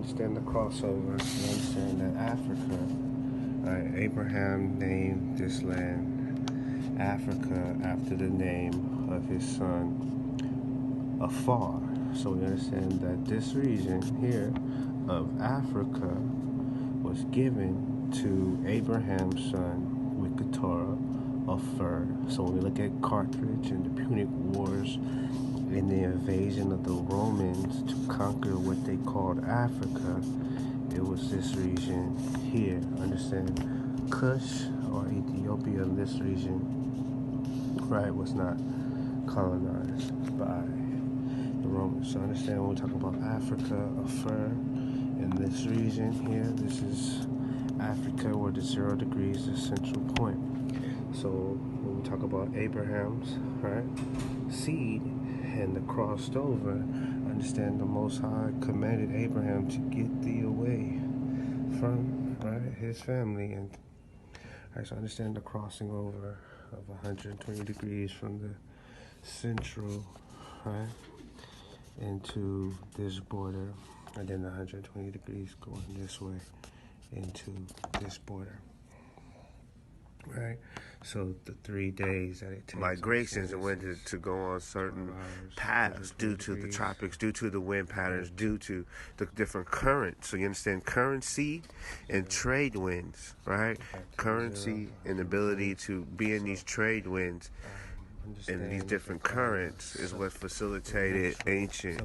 understand the crossover. You understand that Africa, right? Abraham named this land Africa after the name of his son Afar. So we understand that this region here of Africa was given to Abraham's son with the Torah of Fur. So when we look at Carthage and the Punic Wars and the invasion of the Romans to conquer what they called Africa, it was this region here. Understand, Kush or Ethiopia, this region, right, was not colonized by the Romans. So understand when we talk about Africa, a fur in this region here, this is Africa where the 0 degrees is the central point. So when we talk about Abraham's, right, seed and the crossed over, understand the Most High commanded Abraham to get thee away from, right, his family. And right, so understand the crossing over of 120 degrees from the central, right, into this border, and then 120 degrees going this way into this border, right? So the 3 days that it takes migrations and went to go on certain paths due to the tropics, due to the wind patterns, due to the different currents. So you understand currency and trade winds, right? Currency and ability to be in these trade winds and these different currents is what facilitated ancient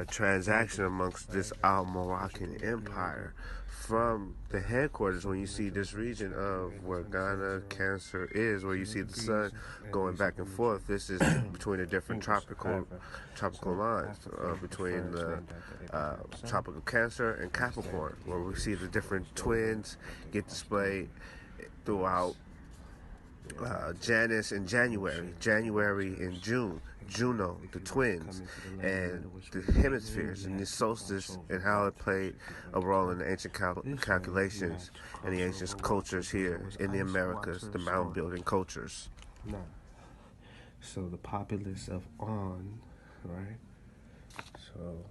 transaction amongst this Al-Moroccan Empire. From the headquarters, when you see this region of where Ghana, Cancer is, where you see the sun going back and forth, this is between the different tropical lines, between the tropical Cancer and Capricorn, where we see the different twins get displayed throughout Janus in January and June, Juno, the twins, and the hemispheres, and the solstice, and how it played a role in the ancient calculations and the ancient cultures here in the Americas, the mound building cultures. So the populace of On, right? So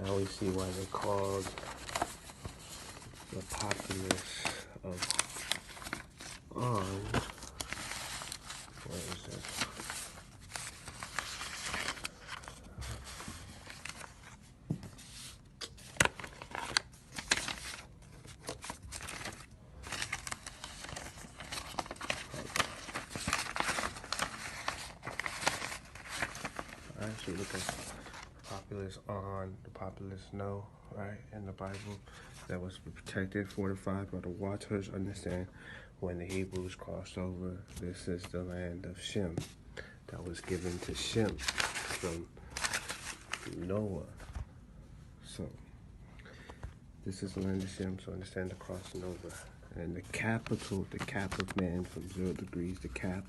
now we see why they're called the populace of On. Where is it? I actually look at populace On, the populace No, right, in the Bible, that was protected, fortified by the waters. Understand, when the Hebrews crossed over, this is the land of Shem that was given to Shem from Noah. So this is the land of Shem. So understand the crossing over. And the capital, the cap of man from 0 degrees, the cap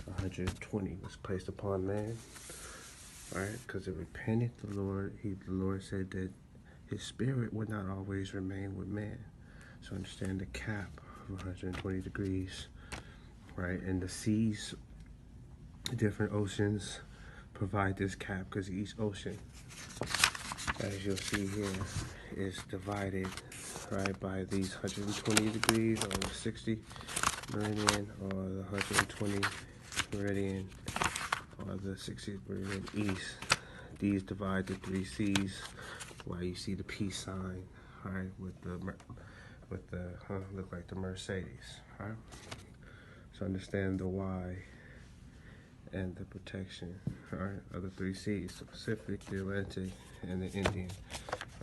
120 was placed upon man, right? Because it repented the Lord. The Lord said that his spirit would not always remain with man. So understand the cap of 120 degrees, right? And the seas, different oceans, provide this cap because each ocean, as you'll see here, is divided, right, by these 120 degrees or the 60 meridian or the 120 meridian or the 60 meridian east. These divide the 3 seas. Why you see the peace sign, right, with the look like the Mercedes, right? So understand the why and the protection, right, of the 3 seas, the Pacific, the Atlantic, and the Indian,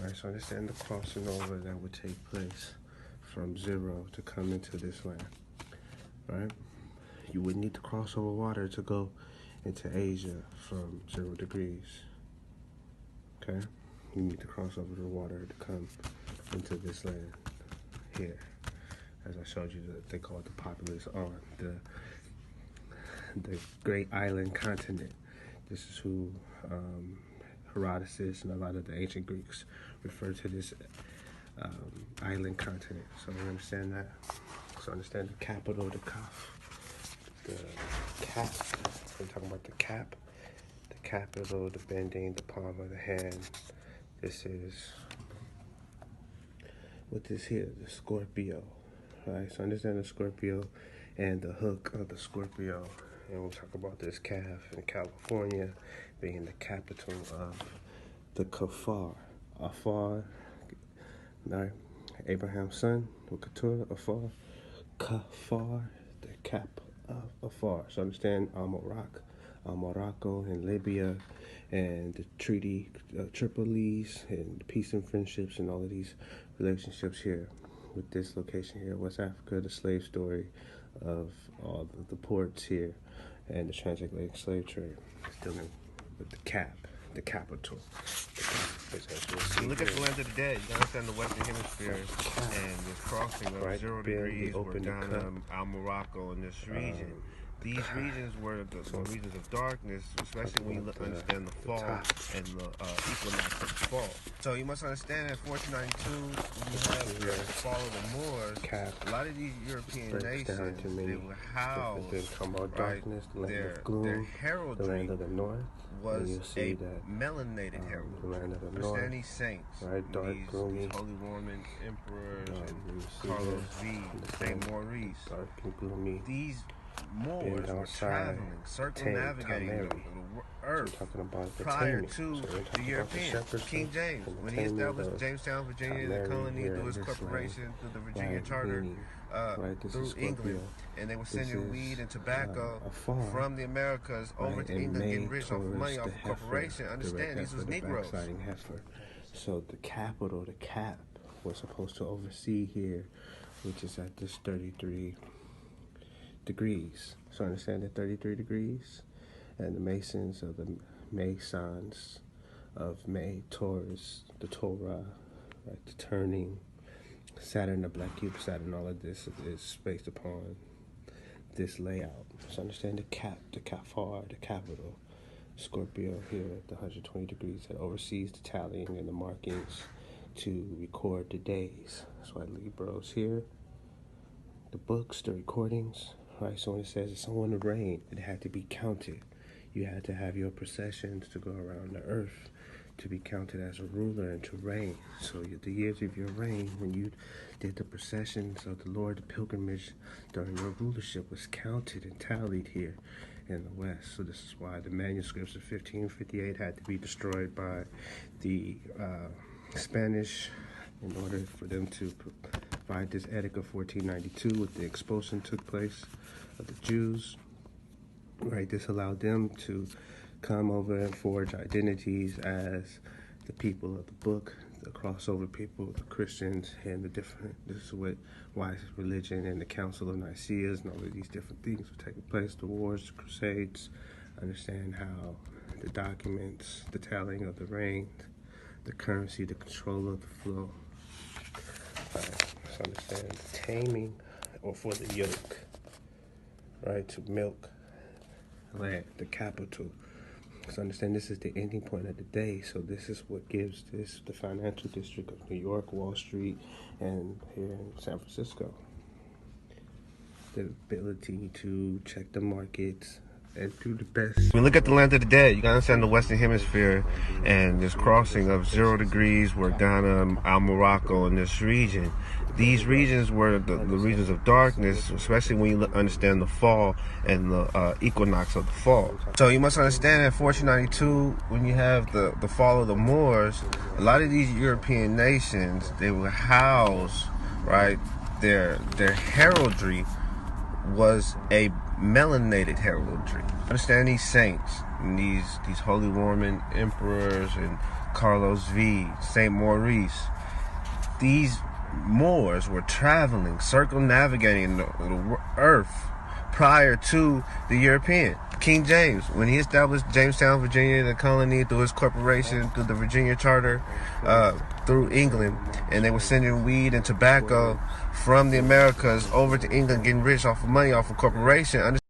right? So understand the crossing over that would take place from 0 to come into this land, right? You would need to cross over water to go into Asia from 0 degrees, okay? You need to cross over the water to come into this land here. As I showed you, they call it the populace On, the great island continent. This is who Herodotus and a lot of the ancient Greeks refer to this island continent. So you understand that? So understand the capital, the cap. We're talking about the cap. The capital, the bending, the palm of the hand. This is what this here, the Scorpio. Alright, so understand the Scorpio and the hook of the Scorpio. And we'll talk about this calf in California being the capital of the Kafar. Afar, right? Abraham's son, Keturah, Afar. Kafar, the cap of Afar. So understand Morocco and Libya and the treaty Tripolis and peace and friendships and all of these relationships here with this location here, West Africa, the slave story of all the ports here and the transatlantic slave trade. It's dealing with the capital. You look at the land of the dead, you understand the Western Hemisphere and the crossing of 0 degrees. We're down Morocco in this region. These regions were the regions of darkness, especially when you understand the fall and the equinox of the fall. So you must understand that 1492, when you have the fall of the Moors, a lot of these European nations, they were housed, right? Their heraldry, the land of the north, was a melanated heraldry. The land of the understand north, these saints, right? Dark, these gloomy, Holy Roman emperors, and Carlos V, Saint Maurice. Dark and gloomy. These Moors were traveling, circumnavigating the earth prior to the Europeans. King James, when he established Jamestown, Virginia, the colony through his corporation, through the Virginia Charter, through England, and they were sending weed and tobacco from the Americas over to England, getting rich off of money off of corporation. Understand, these was Negroes. So the capital, the cap, was supposed to oversee here, which is at this 33 degrees. So understand the 33 degrees, and the Masons of the Masons of May, Taurus, the Torah, right, the turning, Saturn, the black cube, Saturn, all of this is based upon this layout. So understand the Kafar, the capital, Scorpio here at the 120 degrees that oversees the tallying and the markings to record the days. That's why Libro's here, the books, the recordings. Right, so when it says it's someone to reign, it had to be counted. You had to have your processions to go around the earth to be counted as a ruler and to reign. So the years of your reign, when you did the processions of the Lord, the pilgrimage during your rulership was counted and tallied here in the West. So this is why the manuscripts of 1558 had to be destroyed by the Spanish in order for them to provide this edict of 1492 with the expulsion took place of the Jews. Right, this allowed them to come over and forge identities as the people of the book, the crossover people, the Christians, and the different, this is what why religion and the Council of Nicaea and all of these different things were taking place, the wars, the crusades. Understand how the documents, the tallying of the reign, the currency, the control of the flow. So understand the taming or for the yoke, right, to milk land, the capital. So understand this is the ending point of the day. So this is what gives this the financial district of New York, Wall Street, and here in San Francisco the ability to check the markets and do the best. When we look at the land of the dead, you gotta understand the Western Hemisphere and this crossing of 0 degrees. We're Ghana, Morocco in this region. These regions were the regions of darkness, especially when you understand the fall and the equinox of the fall. So you must understand that 1492, when you have the fall of the Moors, a lot of these European nations, they were housed, right? Their heraldry was a melanated heraldry. Understand these saints and these Holy Roman emperors and Carlos V, Saint Maurice. These Moors were traveling, circumnavigating the earth prior to the European. King James, when he established Jamestown, Virginia, the colony through his corporation, through the Virginia Charter, through England, and they were sending weed and tobacco from the Americas over to England, getting rich off of money off of corporation.